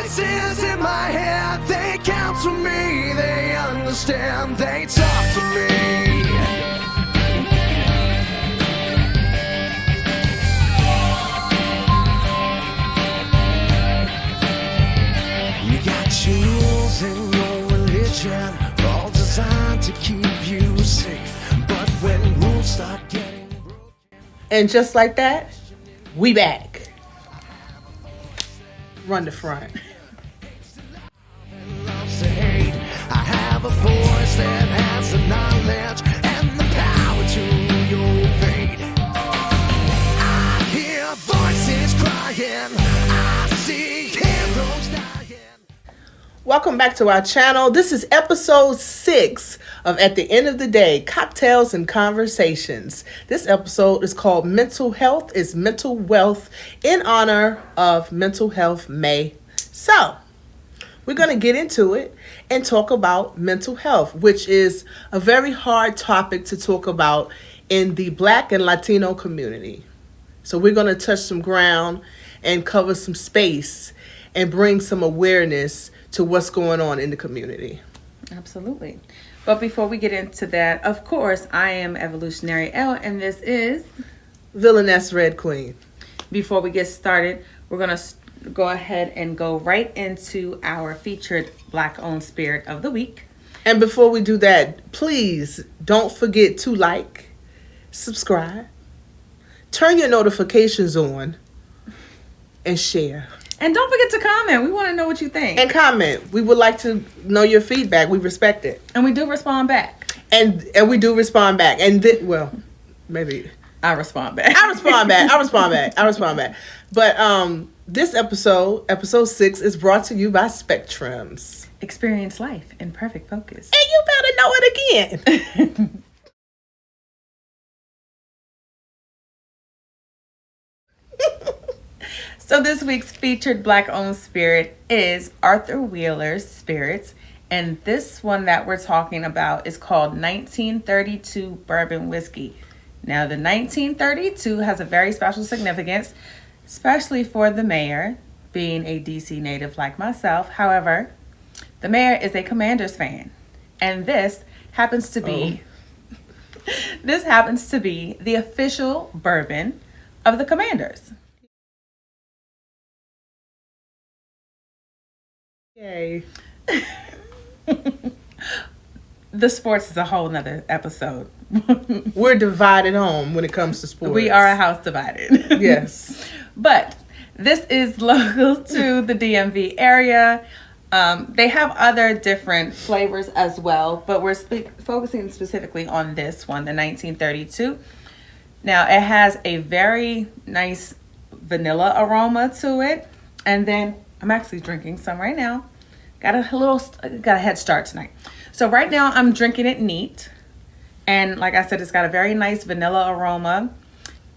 Voices in my head, they counsel me, they understand, they talk to me. You got your rules in your religion, all designed to keep you safe. But when rules start getting broken, And just like that, we back. Run the front. loves to hate, I have a voice that has the knowledge and the power to your fate. I hear voices crying, I see heroes dying. Welcome back to our channel. This is episode 6 of At the End of the Day, Cocktails and Conversations. This episode is called Mental Health is Mental Wealth in honor of Mental Health May. So, we're going to get into it and talk about mental health, which is a very hard topic to talk about in the Black and Latino community. So we're going to touch some ground and cover some space and bring some awareness to what's going on in the community. Absolutely. But before we get into that, of course, I am Evolutionary L, and this is... Villainess Red Queen. Before we get started, we're going to go ahead and go right into our featured Black-owned spirit of the week. And before we do that, please don't forget to like, subscribe, turn your notifications on, and share. And don't forget to comment. We want to know what you think. And comment. We would like to know your feedback. We respect it. And we do respond back. And we do respond back. And well, maybe I respond back. I respond back. But this episode 6, is brought to you by Spectrims. Experience life in perfect focus. And you better know it again. So this week's featured Black-owned spirit is Arthur Wheeler's Spirits. And this one that we're talking about is called 1932 Bourbon Whiskey. Now, the 1932 has a very special significance, especially for the mayor, being a DC native like myself. However, the mayor is a Commanders fan. And this happens to be the official bourbon of the Commanders. Yay. The sports is a whole nother episode. We're divided home when it comes to sports. We are a house divided. Yes. But this is local to the DMV area. They have other different flavors as well, but we're focusing specifically on this one, the 1932. Now, it has a very nice vanilla aroma to it. And then I'm actually drinking some right now. Got a head start tonight. So right now I'm drinking it neat. And like I said, it's got a very nice vanilla aroma.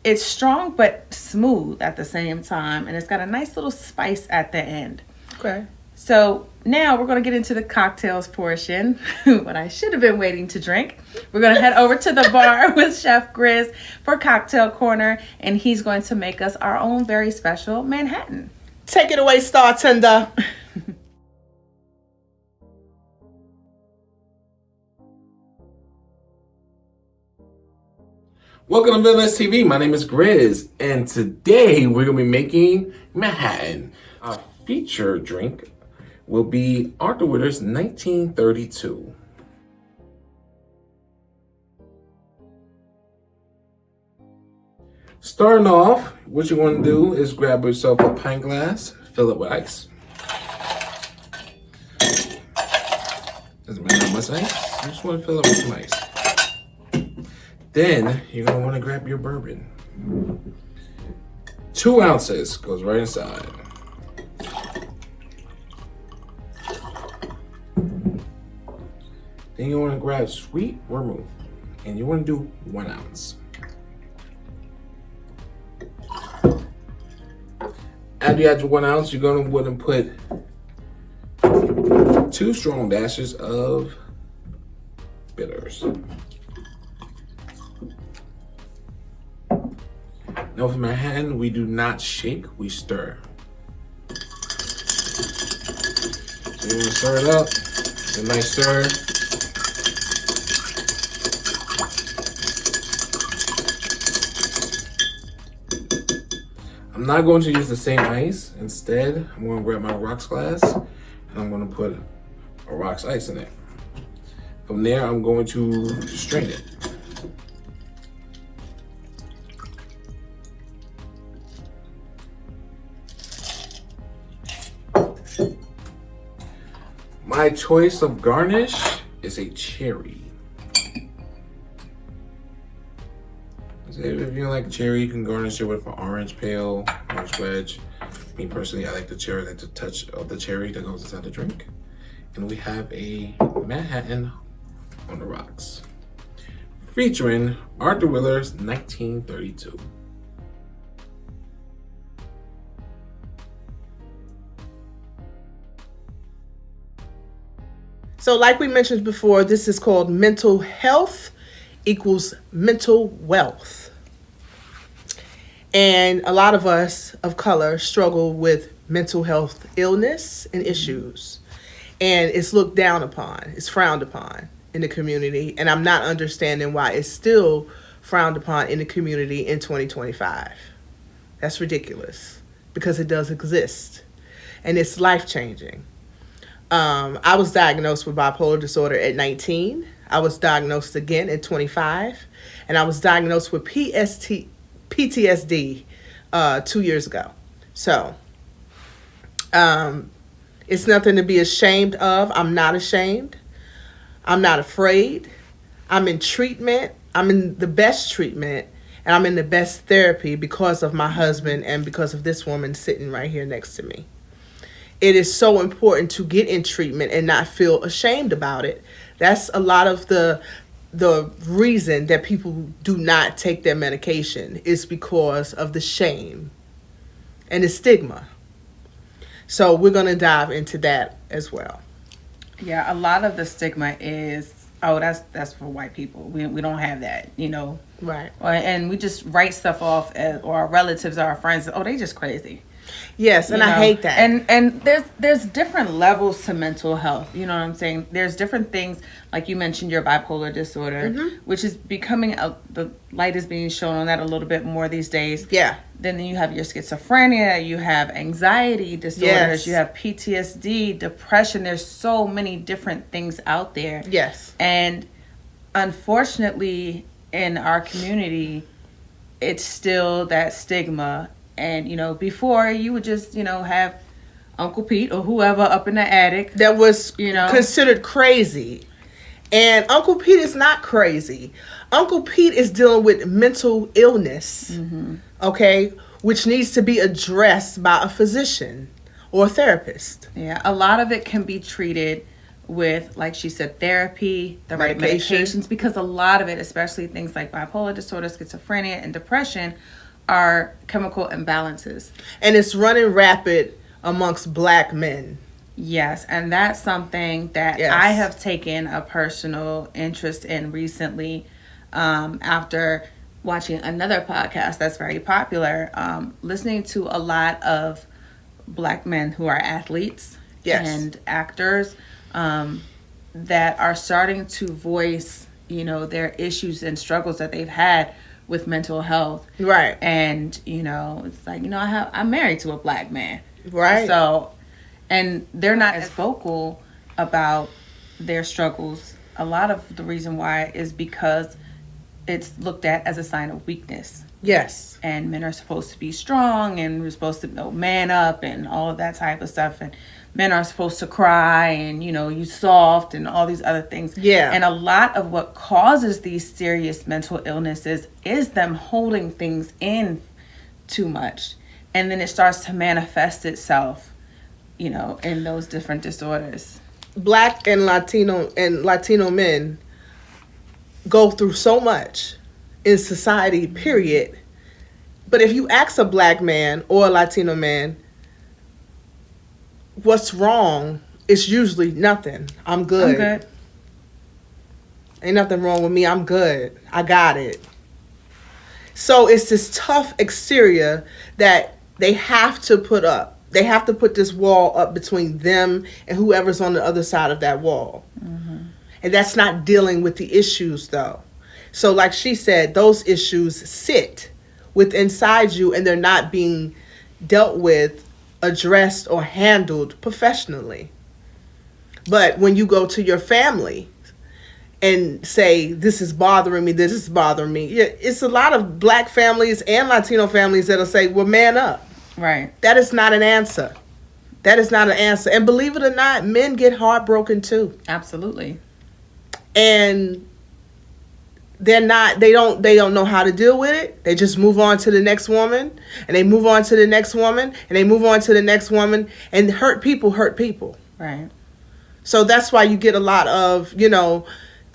It's strong but smooth at the same time. And it's got a nice little spice at the end. Okay. So now we're going to get into the cocktails portion, what I should have been waiting to drink. We're going to head over to the bar with Chef Grizz for Cocktail Corner. And he's going to make us our own very special Manhattan. Take it away, Startender. Welcome to VylanessTV. My name is Grizz, and today we're going to be making Manhattan. Our feature drink will be Arthur Wheeler's 1932. Starting off, what you want to do is grab yourself a pint glass, fill it with ice. Doesn't matter how much ice, you just want to fill it with some ice. Then you're going to want to grab your bourbon. 2 ounces goes right inside. Then you want to grab sweet vermouth, and you want to do 1 ounce. After you add your 1 ounce, you're going to want to put 2 strong dashes of bitters. Now for Manhattan, we do not shake, we stir. we're gonna stir it up. A nice stir. I'm not going to use the same ice. Instead, I'm going to grab my rocks glass and I'm going to put a rocks ice in it. From there, I'm going to strain it. My choice of garnish is a cherry. If you don't like cherry, you can garnish it with an orange peel, orange wedge. Me personally, I like the cherry, I like the touch of the cherry that goes inside the drink. And we have a Manhattan on the rocks, featuring Arthur Willer's 1932. So like we mentioned before, this is called mental health equals mental wealth. And a lot of us of color struggle with mental health illness and issues. And it's looked down upon, it's frowned upon in the community. And I'm not understanding why it's still frowned upon in the community in 2025. That's ridiculous because it does exist and it's life-changing. I was diagnosed with bipolar disorder at 19. I was diagnosed again at 25. And I was diagnosed with PTSD 2 years ago. So it's nothing to be ashamed of. I'm not ashamed. I'm not afraid. I'm in treatment. I'm in the best treatment. And I'm in the best therapy because of my husband and because of this woman sitting right here next to me. It is so important to get in treatment and not feel ashamed about it. That's a lot of the reason that people do not take their medication is because of the shame and the stigma. So we're going to dive into that as well. Yeah, a lot of the stigma is, oh, that's for white people. We don't have that, you know. Right. And we just write stuff off as, or our relatives or our friends, oh, they just crazy. Yes, and I hate that. And there's different levels to mental health. You know what I'm saying? There's different things, like you mentioned your bipolar disorder, which is becoming, the light is being shown on that a little bit more these days. Yeah. Then you have your schizophrenia, you have anxiety disorders, you have PTSD, depression. There's so many different things out there. Yes. And unfortunately, in our community, it's still that stigma. And, you know, before you would just, you know, have Uncle Pete or whoever up in the attic. That was, you know, considered crazy. And Uncle Pete is not crazy. Uncle Pete is dealing with mental illness, okay, which needs to be addressed by a physician or a therapist. Yeah, a lot of it can be treated with, like she said, therapy, the right medications, because a lot of it, especially things like bipolar disorder, schizophrenia, and depression, are chemical imbalances. And it's running rapid amongst Black men. Yes, and that's something that I have taken a personal interest in recently, after watching another podcast that's very popular, listening to a lot of Black men who are athletes and actors, that are starting to voice, you know, their issues and struggles that they've had with mental health. Right. And, you know, it's like, you know, I'm married to a Black man. Right. So, and they're not as vocal about their struggles. A lot of the reason why is because it's looked at as a sign of weakness. Yes. And men are supposed to be strong and we're supposed to, you know, man up and all of that type of stuff. And men are supposed to cry and, you know, you soft and all these other things. Yeah. And a lot of what causes these serious mental illnesses is them holding things in too much. And then it starts to manifest itself, you know, in those different disorders. Black and Latino men go through so much in society, period. But if you ask a Black man or a Latino man, what's wrong? It's usually nothing. I'm good. I'm good. Ain't nothing wrong with me. I'm good. I got it. So it's this tough exterior that they have to put up. They have to put this wall up between them and whoever's on the other side of that wall. And that's not dealing with the issues, though. So like she said, those issues sit inside you, and they're not being dealt with, addressed, or handled professionally. But when you go to your family and say, this is bothering me, this is bothering me, it's a lot of Black families and Latino families that'll say, well, man up. Right. That is not an answer. That is not an answer. And believe it or not, men get heartbroken too. Absolutely. And they don't know how to deal with it. They just move on to the next woman, and they move on to the next woman, and they move on to the next woman, and hurt people. Right. So that's why you get a lot of,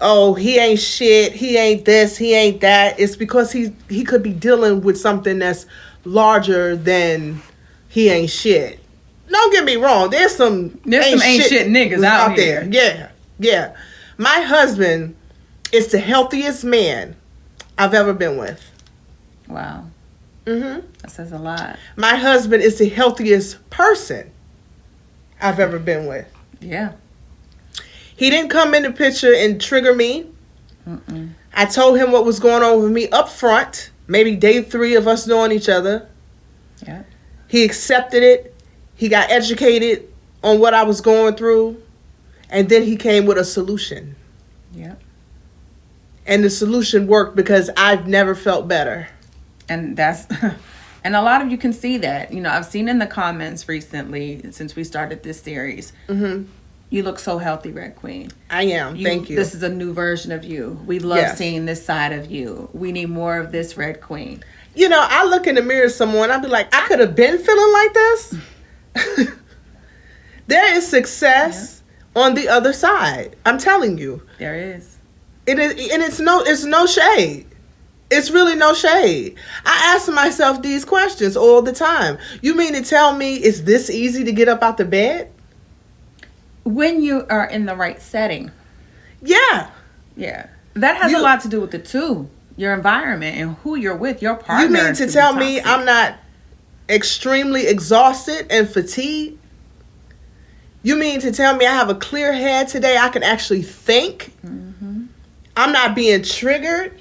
oh, he ain't shit, he ain't this, he ain't that. It's because he could be dealing with something that's larger than he ain't shit. Don't get me wrong. There's some ain't shit niggas out here. there. Yeah. My husband is the healthiest man I've ever been with. Wow. Mm-hmm. That says a lot. My husband is the healthiest person I've ever been with. Yeah. He didn't come in the picture and trigger me. Mm-mm. I told him what was going on with me up front, maybe day 3 of us knowing each other. Yeah. He accepted it. He got educated on what I was going through. And then he came with a solution. Yeah. And the solution worked because I've never felt better. And that's, and a lot of you can see that. I've seen in the comments recently, since we started this series, you look so healthy, Red Queen. I am. Thank you. This is a new version of you. We love seeing this side of you. We need more of this, Red Queen. I look in the mirror at someone, I'll be like, I could have been feeling like this. There is success on the other side. I'm telling you. There is. It is, and it's no shade. It's really no shade. I ask myself these questions all the time. You mean to tell me it's this easy to get up out the bed? When you are in the right setting. Yeah. Yeah. That has a lot to do with it too. Your environment and who you're with, your partner. You mean to tell me I'm not extremely exhausted and fatigued? You mean to tell me I have a clear head today? I can actually think? Mm-hmm. I'm not being triggered?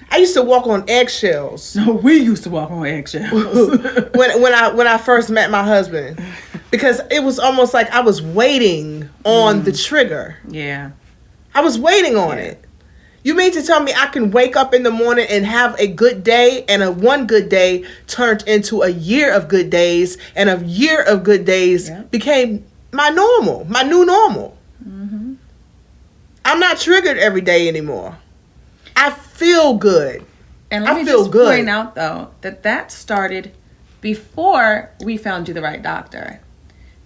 I used to walk on eggshells. No, we used to walk on eggshells. when I first met my husband. Because it was almost like I was waiting on the trigger. Yeah. I was waiting on it. You mean to tell me I can wake up in the morning and have a good day, and a one good day turned into a year of good days, and a year of good days became my normal, my new normal. Mm-hmm. I'm not triggered every day anymore. I feel good. And let me just point out, though, that started before we found you the right doctor.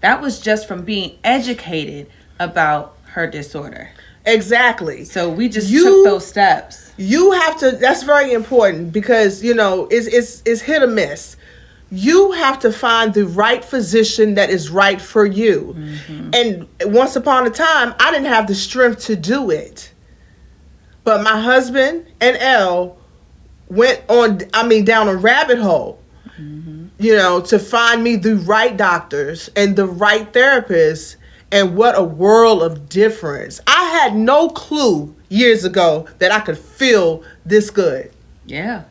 That was just from being educated about her disorder. Exactly. So we just took those steps. You have to, that's very important because, it's hit or miss. You have to find the right physician that is right for you. Mm-hmm. And once upon a time, I didn't have the strength to do it. But my husband and Elle went down a rabbit hole, to find me the right doctors and the right therapists. And what a world of difference. I had no clue years ago that I could feel this good. Yeah.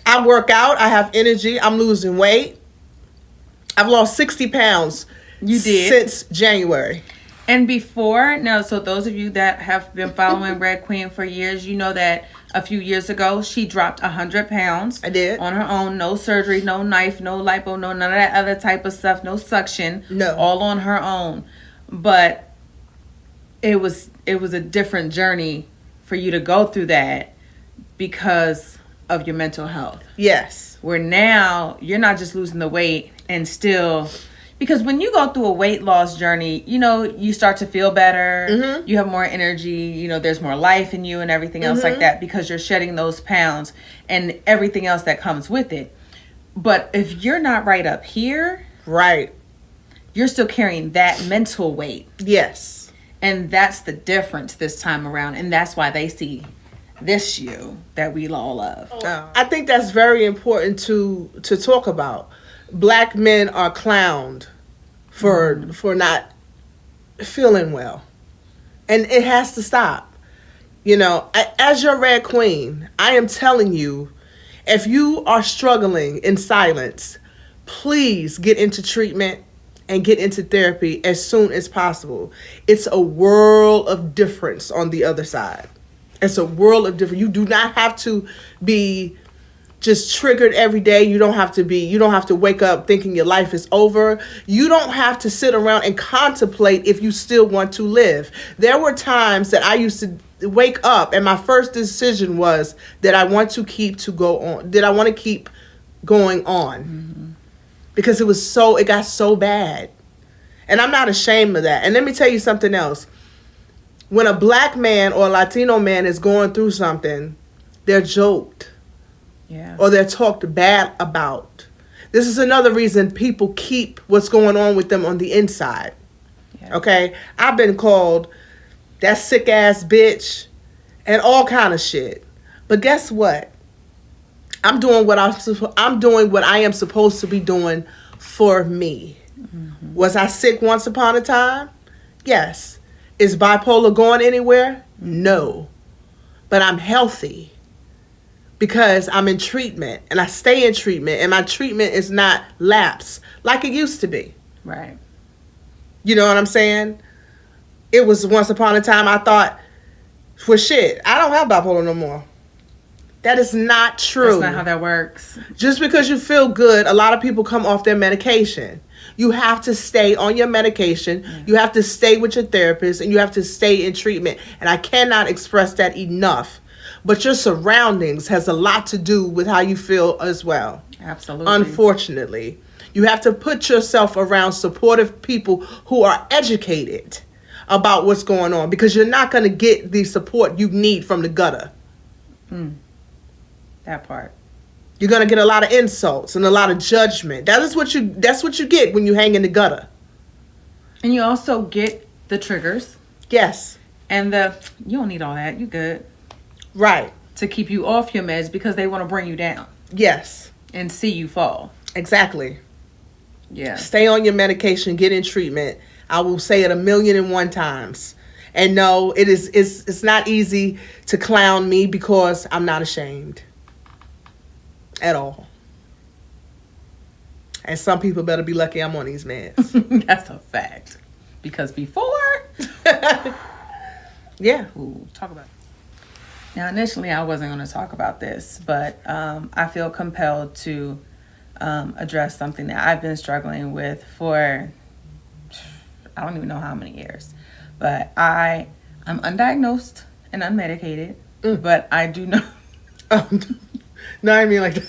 I work out. I have energy. I'm losing weight. I've lost 60 pounds. You did? Since January. And before, so those of you that have been following Red Queen for years, you know that a few years ago, she dropped 100 pounds. I did. On her own. No surgery, no knife, no lipo, no none of that other type of stuff. No suction. No. All on her own. But it was a different journey for you to go through that because of your mental health. Yes. Where now you're not just losing the weight and still, because when you go through a weight loss journey, you start to feel better. Mm-hmm. You have more energy. There's more life in you and everything else like that because you're shedding those pounds and everything else that comes with it. But if you're not right up here, right, you're still carrying that mental weight. Yes. And that's the difference this time around. And that's why they see this you that we all love. I think that's very important to talk about. Black men are clowned for not feeling well. And it has to stop. You know, as your red queen, I am telling you, if you are struggling in silence, please get into treatment and get into therapy as soon as possible. It's a world of difference on the other side. It's a world of difference. You do not have to be just triggered every day. You don't have to wake up thinking your life is over. You don't have to sit around and contemplate if you still want to live. There were times that I used to wake up and my first decision was that I want to keep going on. Mm-hmm. Because it got so bad. And I'm not ashamed of that. And let me tell you something else. When a black man or a Latino man is going through something, they're joked. Yeah. Or they're talked bad about. This is another reason people keep what's going on with them on the inside. Yeah. Okay? I've been called that sick ass bitch and all kind of shit. But guess what? I'm doing what I am supposed to be doing for me. Mm-hmm. Was I sick once upon a time? Yes. Is bipolar going anywhere? No. But I'm healthy because I'm in treatment and I stay in treatment and my treatment is not lapse like it used to be. Right. You know what I'm saying? It was once upon a time I thought, well, shit, I don't have bipolar no more. That is not true. That's not how that works. Just because you feel good, a lot of people come off their medication. You have to stay on your medication. Yeah. You have to stay with your therapist and you have to stay in treatment. And I cannot express that enough. But your surroundings has a lot to do with how you feel as well. Absolutely. Unfortunately. You have to put yourself around supportive people who are educated about what's going on because you're not going to get the support you need from the gutter. That part. You're going to get a lot of insults and a lot of judgment. That's what you get when you hang in the gutter. And you also get the triggers. Yes. And you don't need all that. You good. Right. To keep you off your meds because they want to bring you down. Yes. And see you fall. Exactly. Yeah. Stay on your medication. Get in treatment. I will say it 1,000,001 times. And no, it's not easy to clown me because I'm not ashamed. At all. And some people better be lucky I'm on these meds. That's a fact. Because before... yeah. Ooh, talk about it. Now, initially, I wasn't going to talk about this, but I feel compelled to address something that I've been struggling with for, I don't even know how many years. But I'm undiagnosed and unmedicated, but I do know... No, I mean like that.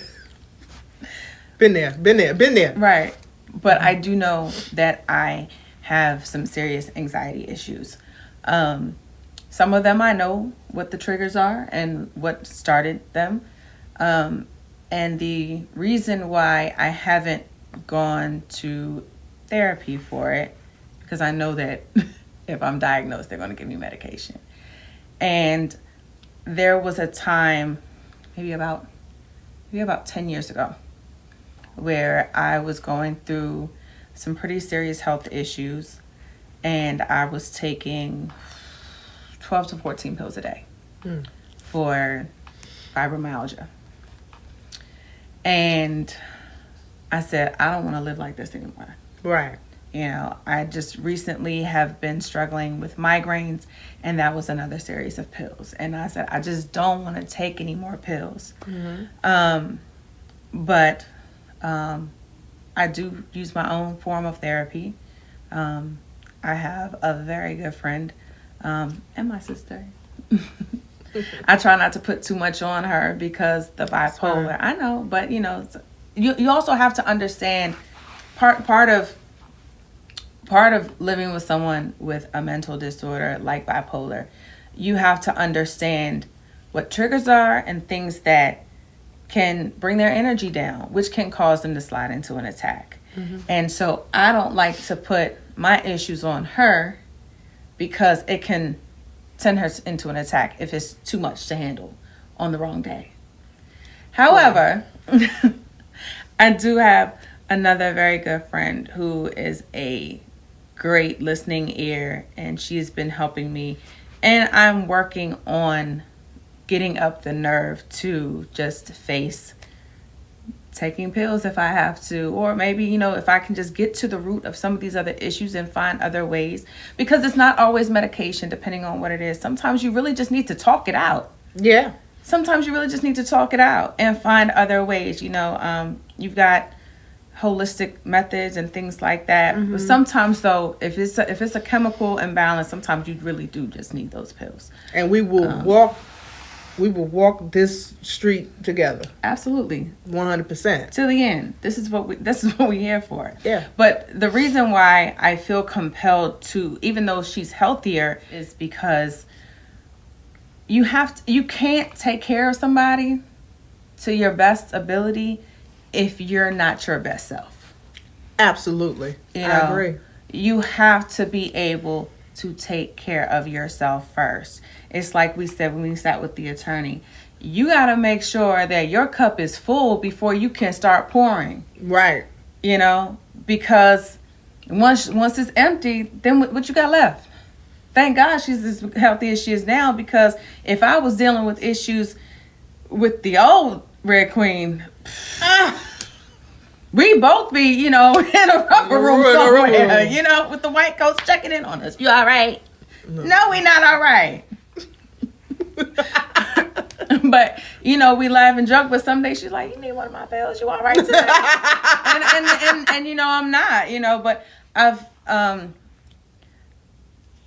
Been there. Right. But I do know that I have some serious anxiety issues. Some of them I know what the triggers are and what started them. And the reason why I haven't gone to therapy for it, because I know that if I'm diagnosed, they're going to give me medication. And there was a time, maybe about 10 years ago, where I was going through some pretty serious health issues and I was taking 12 to 14 pills a day for fibromyalgia. And I said, I don't want to live like this anymore. Right. You know, I just recently have been struggling with migraines and that was another series of pills. And I said, I just don't want to take any more pills. Mm-hmm. But I do use my own form of therapy. I have a very good friend and my sister. I try not to put too much on her because the bipolar, I know, but you know, you also have to understand part of living with someone with a mental disorder like bipolar, you have to understand what triggers are and things that can bring their energy down, which can cause them to slide into an attack. Mm-hmm. And so I don't like to put my issues on her because it can send her into an attack if it's too much to handle on the wrong day. However, I do have another very good friend who is a great listening ear, and she's been helping me. And I'm working on getting up the nerve to just face taking pills if I have to, or maybe, you know, if I can just get to the root of some of these other issues and find other ways, because it's not always medication, depending on what it is. Sometimes you really just need to talk it out. Yeah. Sometimes you really just need to talk it out and find other ways. You know, you've got holistic methods and things like that. Mm-hmm. But sometimes, though, if it's a chemical imbalance, sometimes you really do just need those pills. And we will walk walk this street together. Absolutely. 100%. To the end. This is what we're here for. Yeah. But the reason why I feel compelled to, even though she's healthier, is because you can't take care of somebody to your best ability if you're not your best self. Absolutely. You I know, agree. You have to be able to take care of yourself first. It's like we said when we sat with the attorney. You got to make sure that your cup is full before you can start pouring. Right. You know, because once it's empty, then what you got left? Thank God she's as healthy as she is now, because if I was dealing with issues with the old Red Queen, we both be, you know, in a rubber room somewhere, you know, with the white coats checking in on us. You all right? No, we not all right. But, you know, we laugh and joke, but some days she's like, you need one of my pills, you all right today? and you know, I'm not, you know, but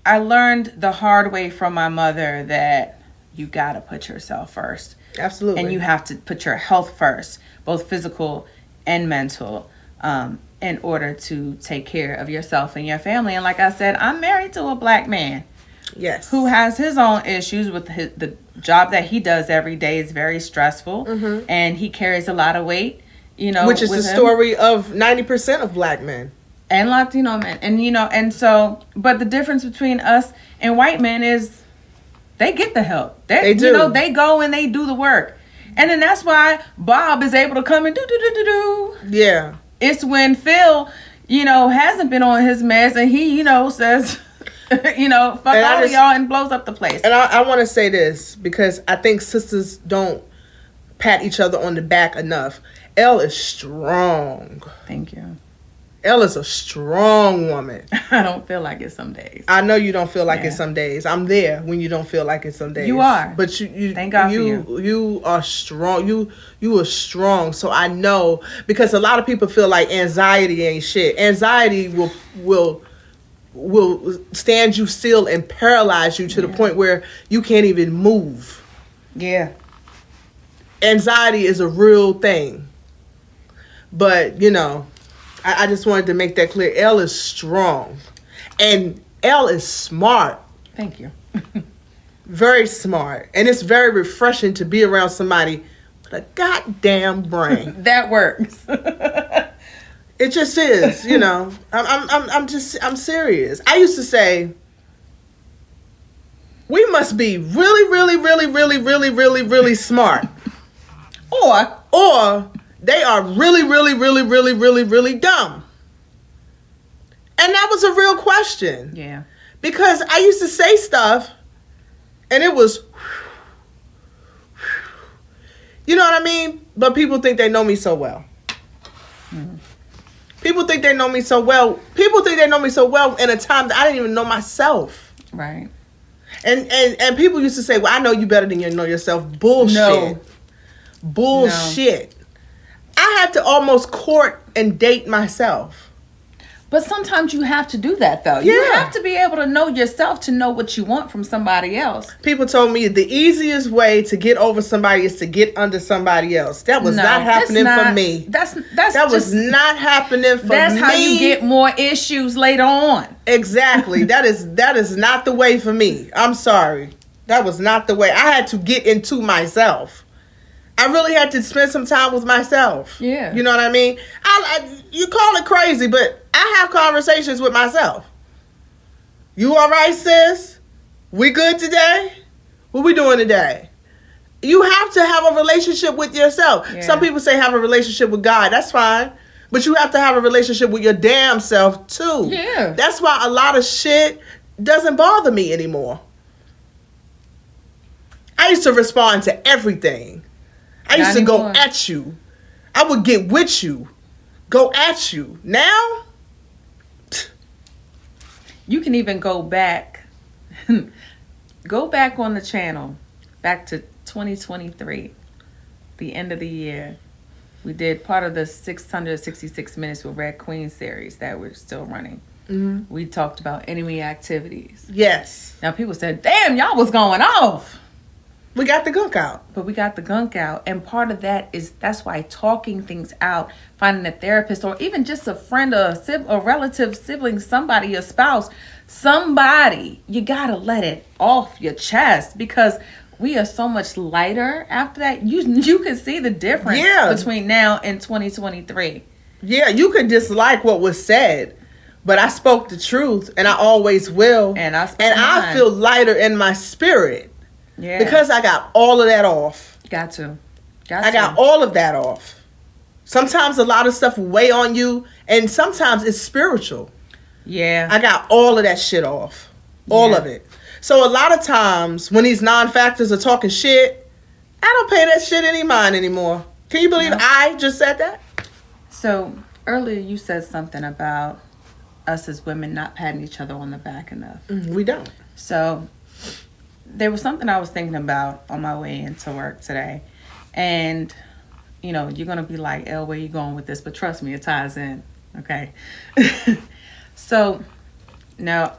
I learned the hard way from my mother that you got to put yourself first. Absolutely. And you have to put your health first, both physical and mental, in order to take care of yourself and your family. And like I said, I'm married to a Black man. Yes. Who has his own issues with the job that he does every day is very stressful, and he carries a lot of weight, you know. Which is the story of 90% of Black men. And Latino men. And, you know, and so, but the difference between us and white men is they get the help. They do. You know, they go and they do the work. And then that's why Bob is able to come and do. Yeah. It's when Phil, you know, hasn't been on his meds and he, you know, says, you know, fuck all of y'all and blows up the place. And I want to say this because I think sisters don't pat each other on the back enough. Elle is strong. Thank you. Elle is a strong woman. I don't feel like it some days. I know you don't feel like it some days. I'm there when you don't feel like it some days. You are. But you thank God for you. You are strong. You are strong. So I know, because a lot of people feel like anxiety ain't shit. Anxiety will stand you still and paralyze you to the point where you can't even move. Yeah. Anxiety is a real thing. But, you know, I just wanted to make that clear. Elle is strong. And Elle is smart. Thank you. Very smart. And it's very refreshing to be around somebody with a goddamn brain. That works. It just is, you know. I'm serious. I used to say, we must be really, really, really, really, really, really, really smart. Or they are really, really, really, really, really, really dumb. And that was a real question. Yeah. Because I used to say stuff and it was, you know what I mean? But people think they know me so well. Mm-hmm. People think they know me so well. People think they know me so well in a time that I didn't even know myself. Right. And people used to say, well, I know you better than you know yourself. Bullshit. No. Bullshit. No. I had to almost court and date myself. But sometimes you have to do that, though. Yeah. You have to be able to know yourself to know what you want from somebody else. People told me the easiest way to get over somebody is to get under somebody else. That was not happening for me. That was not happening for me. That's how you get more issues later on. Exactly. That is not the way for me. I'm sorry. That was not the way. I had to get into myself. I really had to spend some time with myself. Yeah. You know what I mean? You call it crazy, but I have conversations with myself. You all right, sis? We good today? What we doing today? You have to have a relationship with yourself. Yeah. Some people say have a relationship with God. That's fine. But you have to have a relationship with your damn self too. Yeah. That's why a lot of shit doesn't bother me anymore. I used to respond to everything. I used to go at you. I would get with you. Go at you. Now? You can even go back. Go back on the channel. Back to 2023. The end of the year. We did part of the 666 Minutes with Red Queen series that we're still running. Mm-hmm. We talked about enemy activities. Yes. Now people said, damn, y'all was going off. We got the gunk out. But we got the gunk out. And part of that is, that's why talking things out, finding a therapist, or even just a friend, or a relative, sibling, somebody, a spouse, somebody, you got to let it off your chest, because we are so much lighter after that. You can see the difference between now and 2023. Yeah, you could dislike what was said, but I spoke the truth, and I always will. And I feel lighter in my spirit. Yeah. Because I got all of that off. Got to. I got all of that off. Sometimes a lot of stuff weigh on you, and sometimes it's spiritual. Yeah. I got all of that shit off. All of it. So a lot of times when these non-factors are talking shit, I don't pay that shit any mind anymore. Can you believe I just said that? So earlier you said something about us as women not patting each other on the back enough. We don't. So there was something I was thinking about on my way into work today. And, you know, you're going to be like, Elle, where you going with this? But trust me, it ties in. Okay. So now,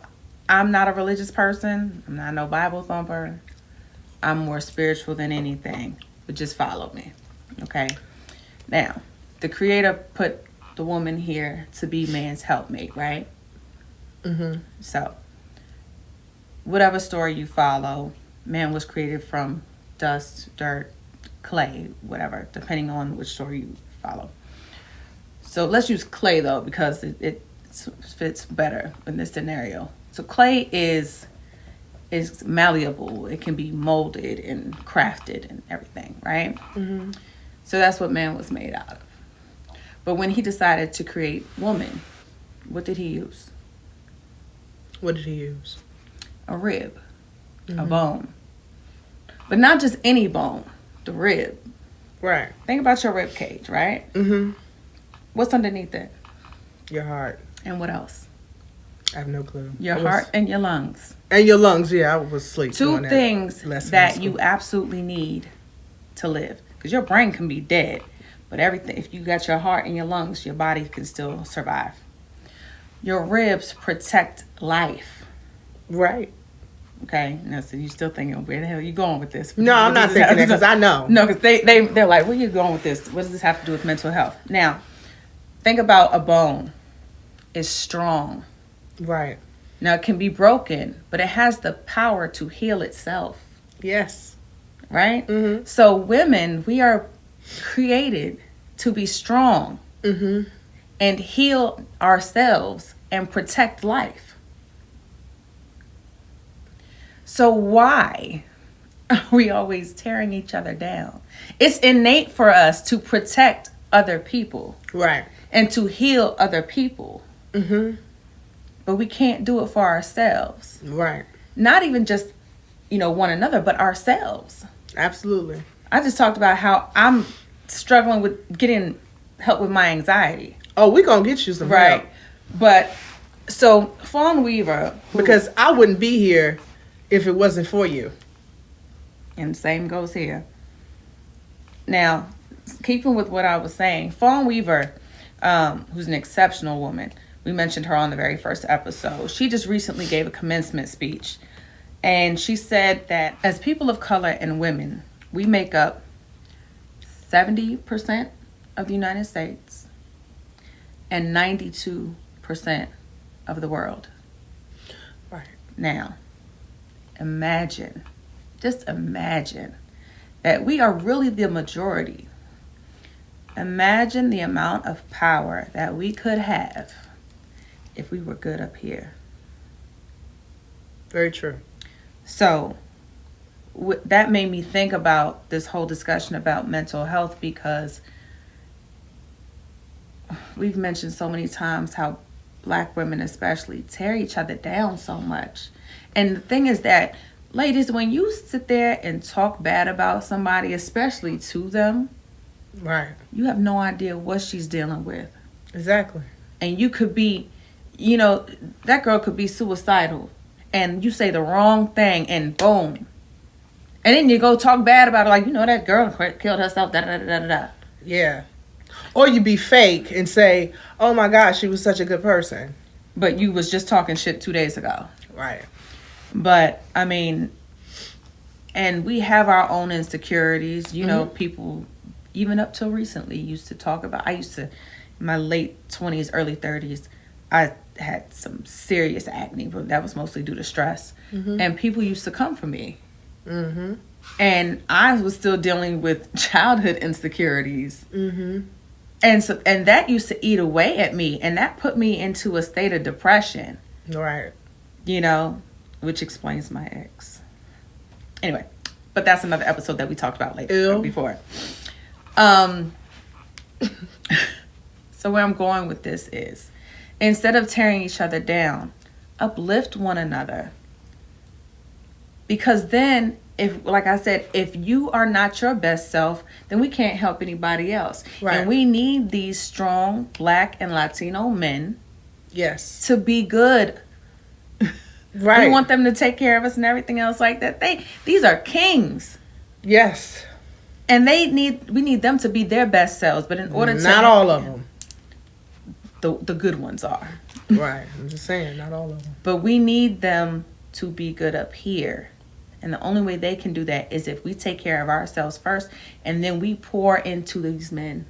I'm not a religious person. I'm not no Bible thumper. I'm more spiritual than anything. But just follow me. Okay. Now, the Creator put the woman here to be man's helpmate, right? Mm-hmm. So, whatever story you follow, man was created from dust, dirt, clay, whatever, depending on which story you follow. So let's use clay though, because it fits better in this scenario. So clay is malleable. It can be molded and crafted and everything, right? Mm-hmm. So that's what man was made out of. But when he decided to create woman, what did he use? What did he use? A rib, a bone. But not just any bone, the rib. Right. Think about your rib cage, right? Mm-hmm. What's underneath it? Your heart. And what else? I have no clue. Your heart and your lungs. And your lungs, yeah, I was asleep. Two things that you absolutely need to live. Because your brain can be dead. But everything, if you got your heart and your lungs, your body can still survive. Your ribs protect life. Right. Okay, now so you still thinking, where the hell are you going with this? No, I'm not thinking that, because I know. No, because they're like, where are you going with this? What does this have to do with mental health? Now, think about a bone. It's strong. Right. Now, it can be broken, but it has the power to heal itself. Yes. Right? Mm-hmm. So women, we are created to be strong and heal ourselves and protect life. So why are we always tearing each other down? It's innate for us to protect other people. Right. And to heal other people. Mm-hmm. But we can't do it for ourselves. Right. Not even just, one another, but ourselves. Absolutely. I just talked about how I'm struggling with getting help with my anxiety. Oh, we're going to get you some help. But, so, Fawn Weaver. Because I wouldn't be here if it wasn't for you. And the same goes here. Now, keeping with what I was saying, Fawn Weaver, who's an exceptional woman, we mentioned her on the very first episode. She just recently gave a commencement speech. And she said that as people of color and women, we make up 70% of the United States and 92% of the world. Right. Now, just imagine that we are really the majority. Imagine the amount of power that we could have if we were good up here. Very true. So that made me think about this whole discussion about mental health, because we've mentioned so many times how Black women especially tear each other down so much. And the thing is that, ladies, when you sit there and talk bad about somebody, especially to them, Right. you have no idea what she's dealing with. Exactly. And you could be, you know, that girl could be suicidal. And you say the wrong thing and boom. And then you go talk bad about it, like, you know, that girl killed herself, da-da-da-da-da. Yeah. Or you be fake and say, oh my gosh, she was such a good person. But you was just talking shit 2 days ago. Right. But, I mean, and we have our own insecurities. You know, people, even up till recently, used to talk about, I used to, in my late 20s, early 30s, I had some serious acne, but that was mostly due to stress. And people used to come for me. And I was still dealing with childhood insecurities. And that used to eat away at me. And that put me into a state of depression. Right. You know, which explains my ex. Anyway, but that's another episode that we talked about later. Before. So where I'm going with this is, instead of tearing each other down, uplift one another. Because then, if, like I said, if you are not your best self, then we can't help anybody else. Right. And we need these strong Black and Latino men, yes, to be good. Right. We want them to take care of us and everything else like that. These are kings. Yes. And we need them to be their best selves. But in order to, not all of them. The good ones are. Right. I'm just saying, not all of them. But we need them to be good up here. And the only way they can do that is if we take care of ourselves first, and then we pour into these men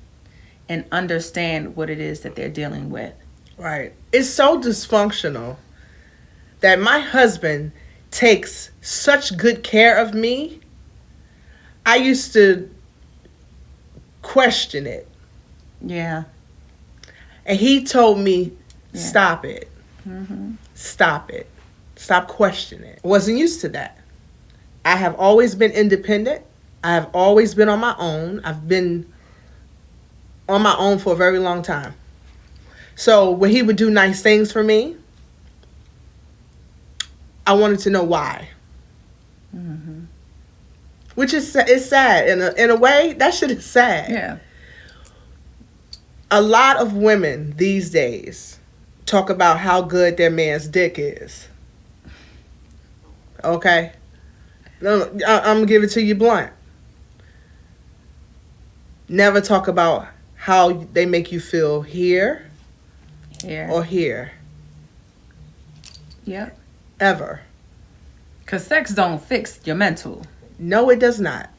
and understand what it is that they're dealing with. Right. It's so dysfunctional that my husband takes such good care of me. I used to question it. Yeah. And he told me, stop it. Stop it. Stop questioning it. Wasn't used to that. I have always been independent. I have always been on my own. I've been on my own for a very long time. So when he would do nice things for me, I wanted to know why. Which is, it's sad. In a way, that shit is sad. Yeah. A lot of women these days talk about how good their man's dick is. Okay? No, I'm going to give it to you blunt. Never talk about how they make you feel here or here. Yep. Ever. Because sex don't fix your mental. No, it does not.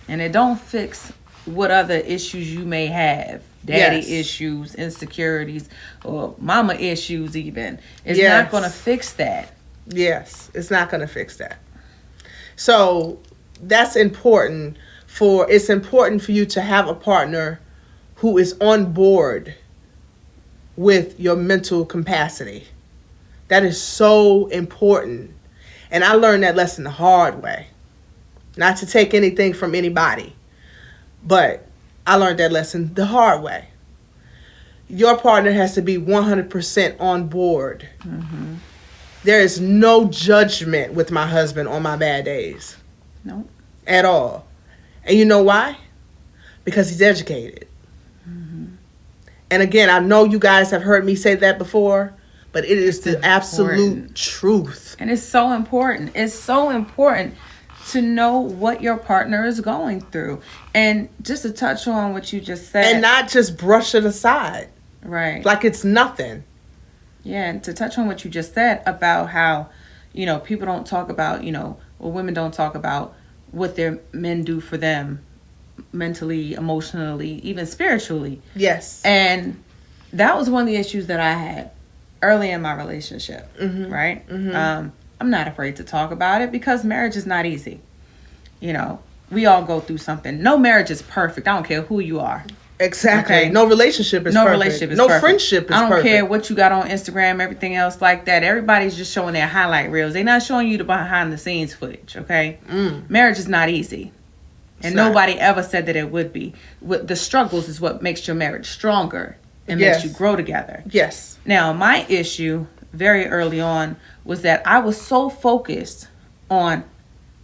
And it don't fix what other issues you may have. Daddy Yes. issues, insecurities, or mama issues even. It's Yes. not going to fix that. Yes, it's not going to fix that. So that's important. It's important for you to have a partner who is on board with your mental capacity. That is so important. And I learned that lesson the hard way. Not to take anything from anybody, but I learned that lesson the hard way. Your partner has to be 100% on board. There is no judgment with my husband on my bad days. No. At all. And you know why? Because he's educated. And again, I know you guys have heard me say that before, but it is the absolute truth. And it's so important. It's so important to know what your partner is going through. And just to touch on what you just said. And not just brush it aside. Right. Like it's nothing. Yeah, and to touch on what you just said about how, you know, people don't talk about, you know, or women don't talk about what their men do for them mentally, emotionally, even spiritually. Yes. And that was one of the issues that I had early in my relationship, right? I'm not afraid to talk about it because marriage is not easy. You know, we all go through something. No marriage is perfect. I don't care who you are. Exactly. Okay. No relationship is perfect. Relationship is no perfect. friendship is perfect. I don't care what you got on Instagram, everything else like that. Everybody's just showing their highlight reels. They're not showing you the behind the scenes footage, okay? Marriage is not easy. And nobody ever said that it would be. The struggles is what makes your marriage stronger and Yes. makes you grow together. Yes. Now, my issue very early on was that I was so focused on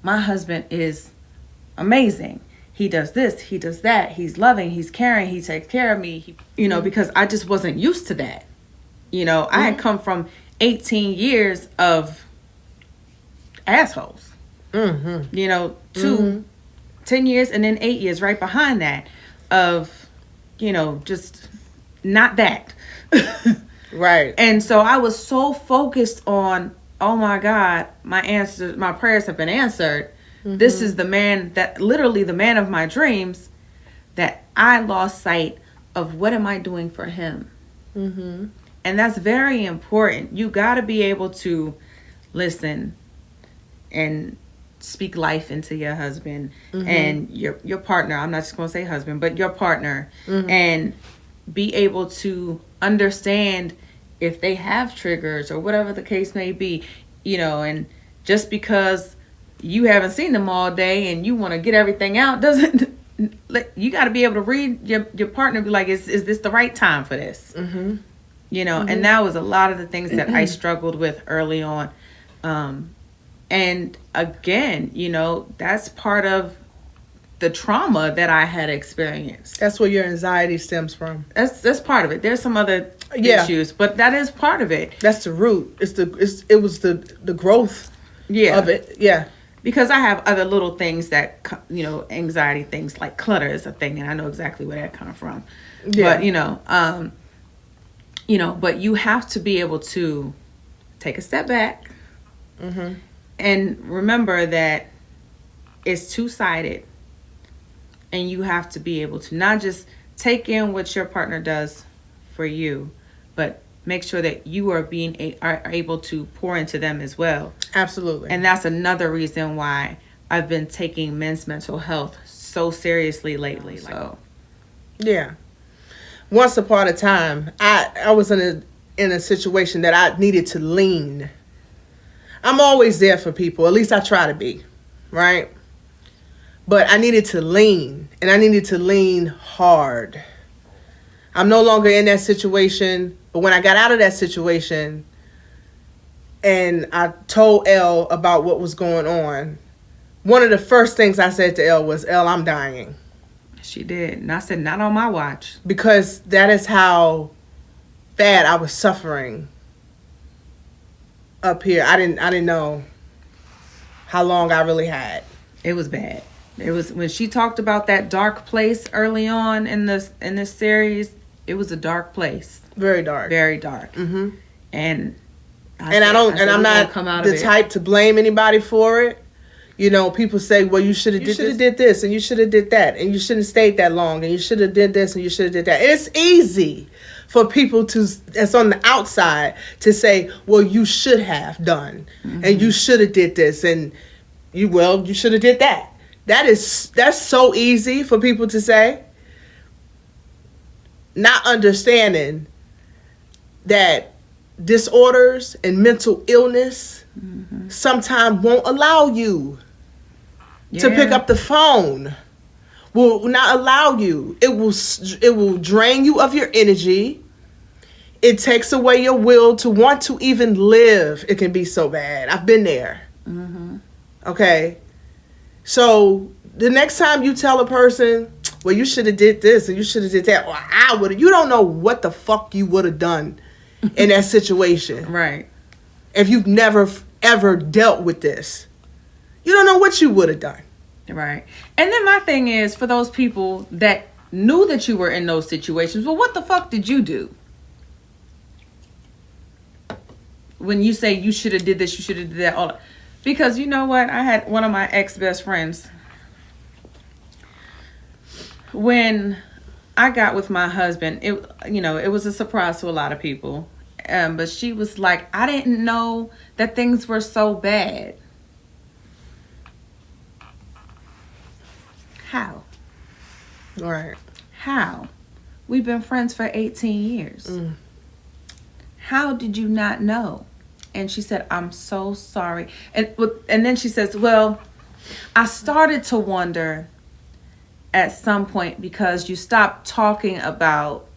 my husband is amazing. He does this, he does that. He's loving, he's caring, he takes care of me. Because I just wasn't used to that. I had come from 18 years of assholes. To 10 years and then 8 years right behind that of, just not that. Right. And so I was so focused on, oh my God, my prayers have been answered. This is the man literally the man of my dreams, that I lost sight of what am I doing for him. And that's very important. You got to be able to listen and speak life into your husband and your partner. I'm not just going to say husband, but your partner, and be able to understand if they have triggers or whatever the case may be, and just because you haven't seen them all day and you want to get everything out doesn't, you got to be able to read your partner and be like, is this the right time for this? And that was a lot of the things that I struggled with early on. And again, that's part of the trauma that I had experienced. That's where your anxiety stems from. That's part of it. There's some other issues, but that is part of it. That's the root. It was the growth of it. Yeah. Because I have other little things that, anxiety things like clutter is a thing, and I know exactly where that comes from. Yeah. But, but you have to be able to take a step back and remember that it's two-sided, and you have to be able to not just take in what your partner does for you, but make sure that you are are able to pour into them as well. Absolutely. And that's another reason why I've been taking men's mental health so seriously lately. So, yeah. Once upon a time, I was in a situation that I needed to lean. I'm always there for people. At least I try to be, right? But I needed to lean, and I needed to lean hard. I'm no longer in that situation, but when I got out of that situation and I told Elle about what was going on, one of the first things I said to Elle was, Elle, I'm dying. She did. And I said, not on my watch. Because that is how bad I was suffering up here. I didn't know how long I really had. It was bad. It was when she talked about that dark place early on in this series. It was a dark place. Very dark. Very dark. And I'm not the type to blame anybody for it. People say, well, you should have did this and you should have did that and you shouldn't have stayed that long and you should have did this and you should have did that. It's easy for people that's on the outside to say, well, you should have done and you should have did this and you should have did that. That's so easy for people to say. Not understanding that disorders and mental illness sometimes won't allow you to pick up the phone. Will not allow you. It will drain you of your energy. It takes away your will to want to even live. It can be so bad. I've been there. Okay. So the next time you tell a person, well, you should have did this and you should have did that, or I would have, you don't know what the fuck you would have done in that situation. Right. If you've never ever dealt with this, you don't know what you would have done. Right. And then my thing is, for those people that knew that you were in those situations, well, what the fuck did you do? When you say you should have did this, you should have did that. Because you know what? I had one of my ex-best friends. When I got with my husband, it was a surprise to a lot of people. But she was like, I didn't know that things were so bad. How? All right. How? We've been friends for 18 years. How did you not know? And she said, I'm so sorry. And then she says, well, I started to wonder at some point because you stopped talking about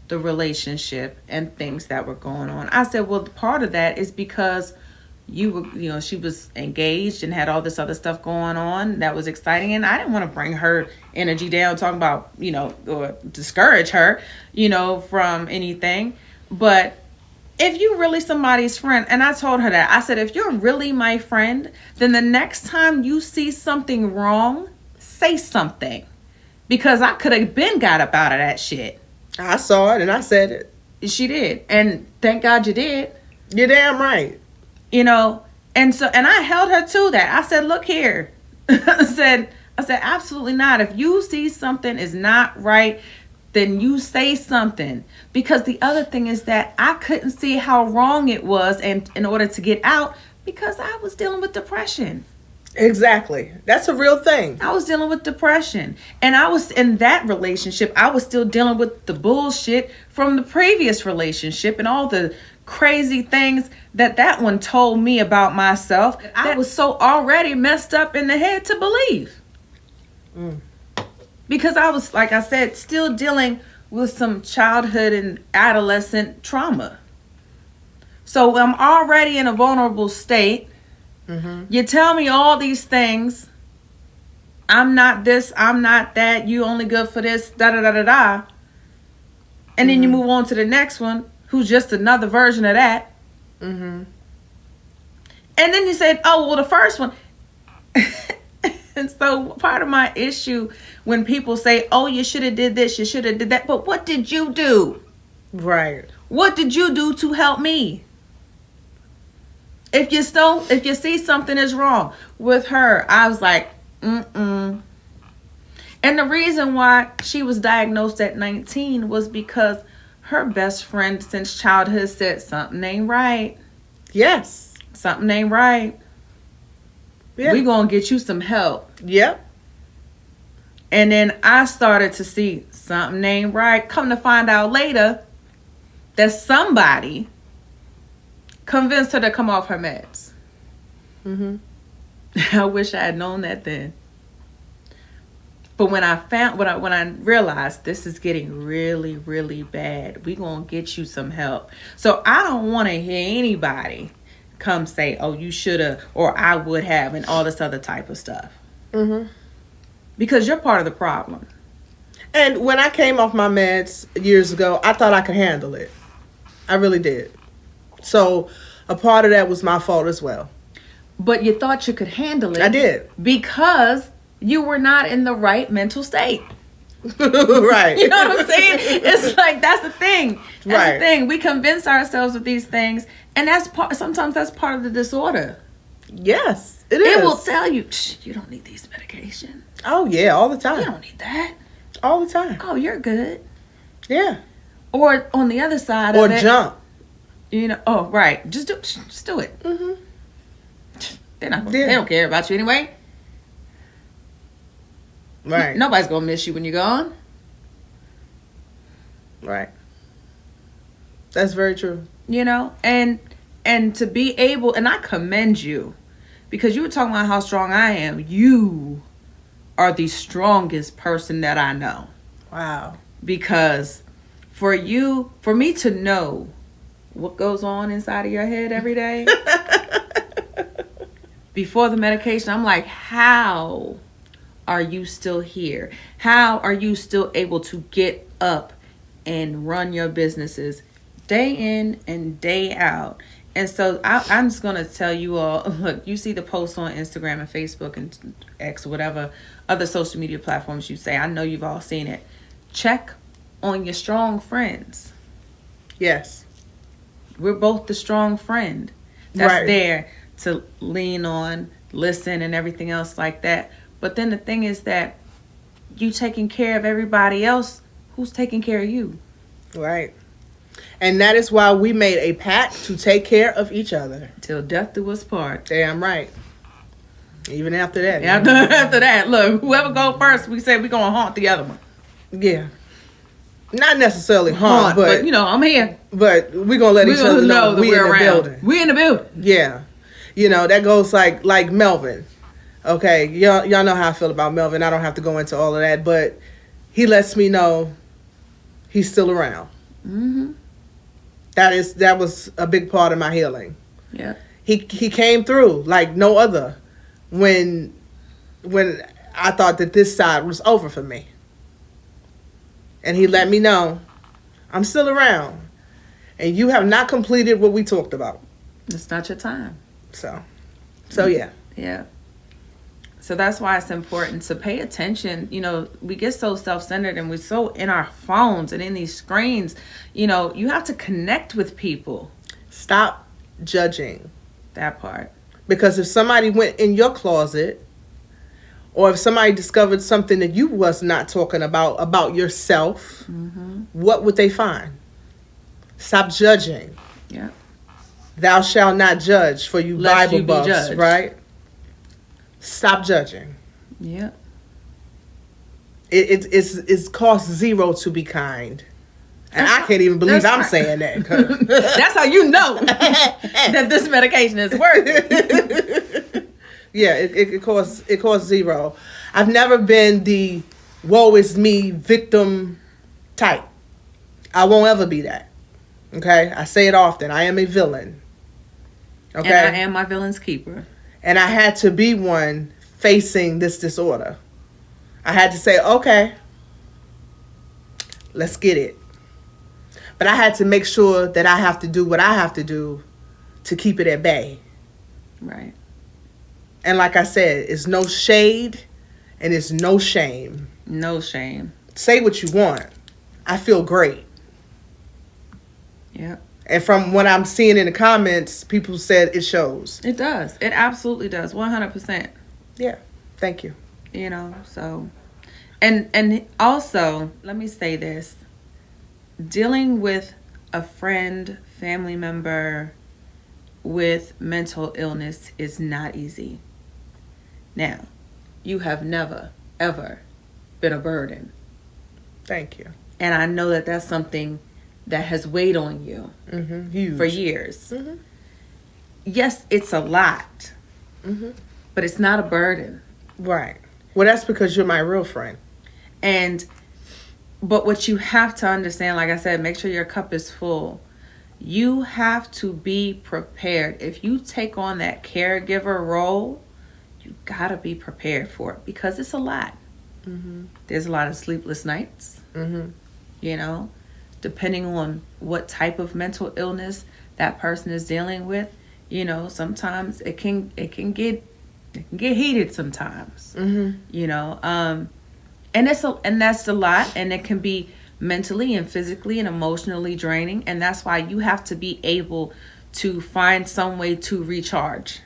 the relationship and things that were going on. I said, well, part of that is because she was engaged and had all this other stuff going on that was exciting, and I didn't want to bring her energy down, talking about, or discourage her, from anything. But if you're really somebody's friend, and I told her that, I said, if you're really my friend, then the next time you see something wrong, say something. Because I could have been got up out of that shit. I saw it and I said it. She did. And thank God you did. You're damn right. And I held her to that. I said, look here. I said, absolutely not. If you see something is not right, then you say something. Because the other thing is that I couldn't see how wrong it was, and in order to get out, because I was dealing with depression. Exactly. That's a real thing. I was dealing with depression. And I was in that relationship. I was still dealing with the bullshit from the previous relationship and all the crazy things that one told me about myself. I was so already messed up in the head to believe. Because I was, like I said, still dealing with some childhood and adolescent trauma. So I'm already in a vulnerable state. You tell me all these things. I'm not this, I'm not that, you only good for this, da-da-da-da-da. And then you move on to the next one, who's just another version of that. And then you said, oh, well, the first one. And so part of my issue when people say, oh, you should have did this, you should have did that. But what did you do? Right. What did you do to help me? If you see something is wrong with her, I was like, And the reason why she was diagnosed at 19 was because her best friend since childhood said something ain't right. Yes. Something ain't right. Yeah. We gonna get you some help. Yep. And then I started to see something ain't right. Come to find out later that somebody convinced her to come off her meds. I wish I had known that then. But when I realized this is getting really, really bad, we gonna get you some help. So I don't want to hear anybody come say, "Oh, you shoulda," or "I would have," and all this other type of stuff. Because you're part of the problem. And when I came off my meds years ago, I thought I could handle it. I really did. So a part of that was my fault as well. But you thought you could handle it. I did. Because you were not in the right mental state. Right. You know what I'm saying? It's like, that's the thing. That's the thing. We convince ourselves of these things. And sometimes that's part of the disorder. Yes, it is. It will tell you, you don't need these medications. Oh, yeah, all the time. You don't need that. All the time. Oh, you're good. Yeah. Or on the other side of it. Or jump. Oh, right. Just do it. They don't care about you anyway. Right. Nobody's gonna miss you when you're gone. Right. That's very true. And to be able, and I commend you, because you were talking about how strong I am. You are the strongest person that I know. Wow. Because for me to know what goes on inside of your head every day before the medication, I'm like, how are you still here? How are you still able to get up and run your businesses day in and day out? And so I'm just going to tell you all, look, you see the posts on Instagram and Facebook and X or whatever other social media platforms you say. I know you've all seen it. Check on your strong friends. Yes. We're both the strong friend that's Right. there to lean on, listen, and everything else like that. But then the thing is that you taking care of everybody else, who's taking care of you? Right. And that is why we made a pact to take care of each other. Till death do us part. Damn right. Even after that. After that, look, whoever go first, we say we're going to haunt the other one. Yeah. Not necessarily haunt, but I'm here. But we're going to let each other know that we're in around. the building. We're in the building. Yeah. That goes like Melvin. Okay, y'all know how I feel about Melvin. I don't have to go into all of that, but he lets me know he's still around. Mm-hmm. That was a big part of my healing. Yeah. He came through like no other when I thought that this side was over for me. And he let me know, I'm still around. And you have not completed what we talked about. It's not your time. So yeah. Yeah. So that's why it's important to pay attention. You know, we get so self-centered and we're so in our phones and in these screens. You know, you have to connect with people. Stop judging. That part. Because if somebody went in your closet, or if somebody discovered something that you was not talking about yourself, what would they find? Stop judging. Yeah. Thou shalt not judge, for you Lest Bible you be buffs, judged. right? Stop judging. Yeah. It's cost zero to be kind. And I can't even believe I'm saying that. 'Cause That's how you know that this medication is working. yeah, it costs zero. I've never been the woe is me victim type. I won't ever be that. Okay? I say it often. I am a villain. Okay? And I am my villain's keeper. And I had to be one facing this disorder. I had to say, okay, let's get it. But I had to make sure that I have to do what I have to do to keep it at bay. Right. And like I said, it's no shade and it's no shame. No shame. Say what you want. I feel great. Yeah. And from what I'm seeing in the comments, people said it shows. It does. It absolutely does. 100%. Yeah. Thank you. You know, so. And also, let me say this. Dealing with a friend, family member with mental illness is not easy. Now, you have never, ever been a burden. Thank you. And I know that that's something that has weighed on you Huge. for years. Yes, it's a lot, but it's not a burden. Right. Well, that's because you're my real friend. But what you have to understand, like I said, make sure your cup is full. You have to be prepared. If you take on that caregiver role, you gotta be prepared for it because it's a lot. There's a lot of sleepless nights. You know, depending on what type of mental illness that person is dealing with. You know, sometimes it can get heated sometimes. You know, and that's a lot, and it can be mentally and physically and emotionally draining, and that's why you have to be able to find some way to recharge,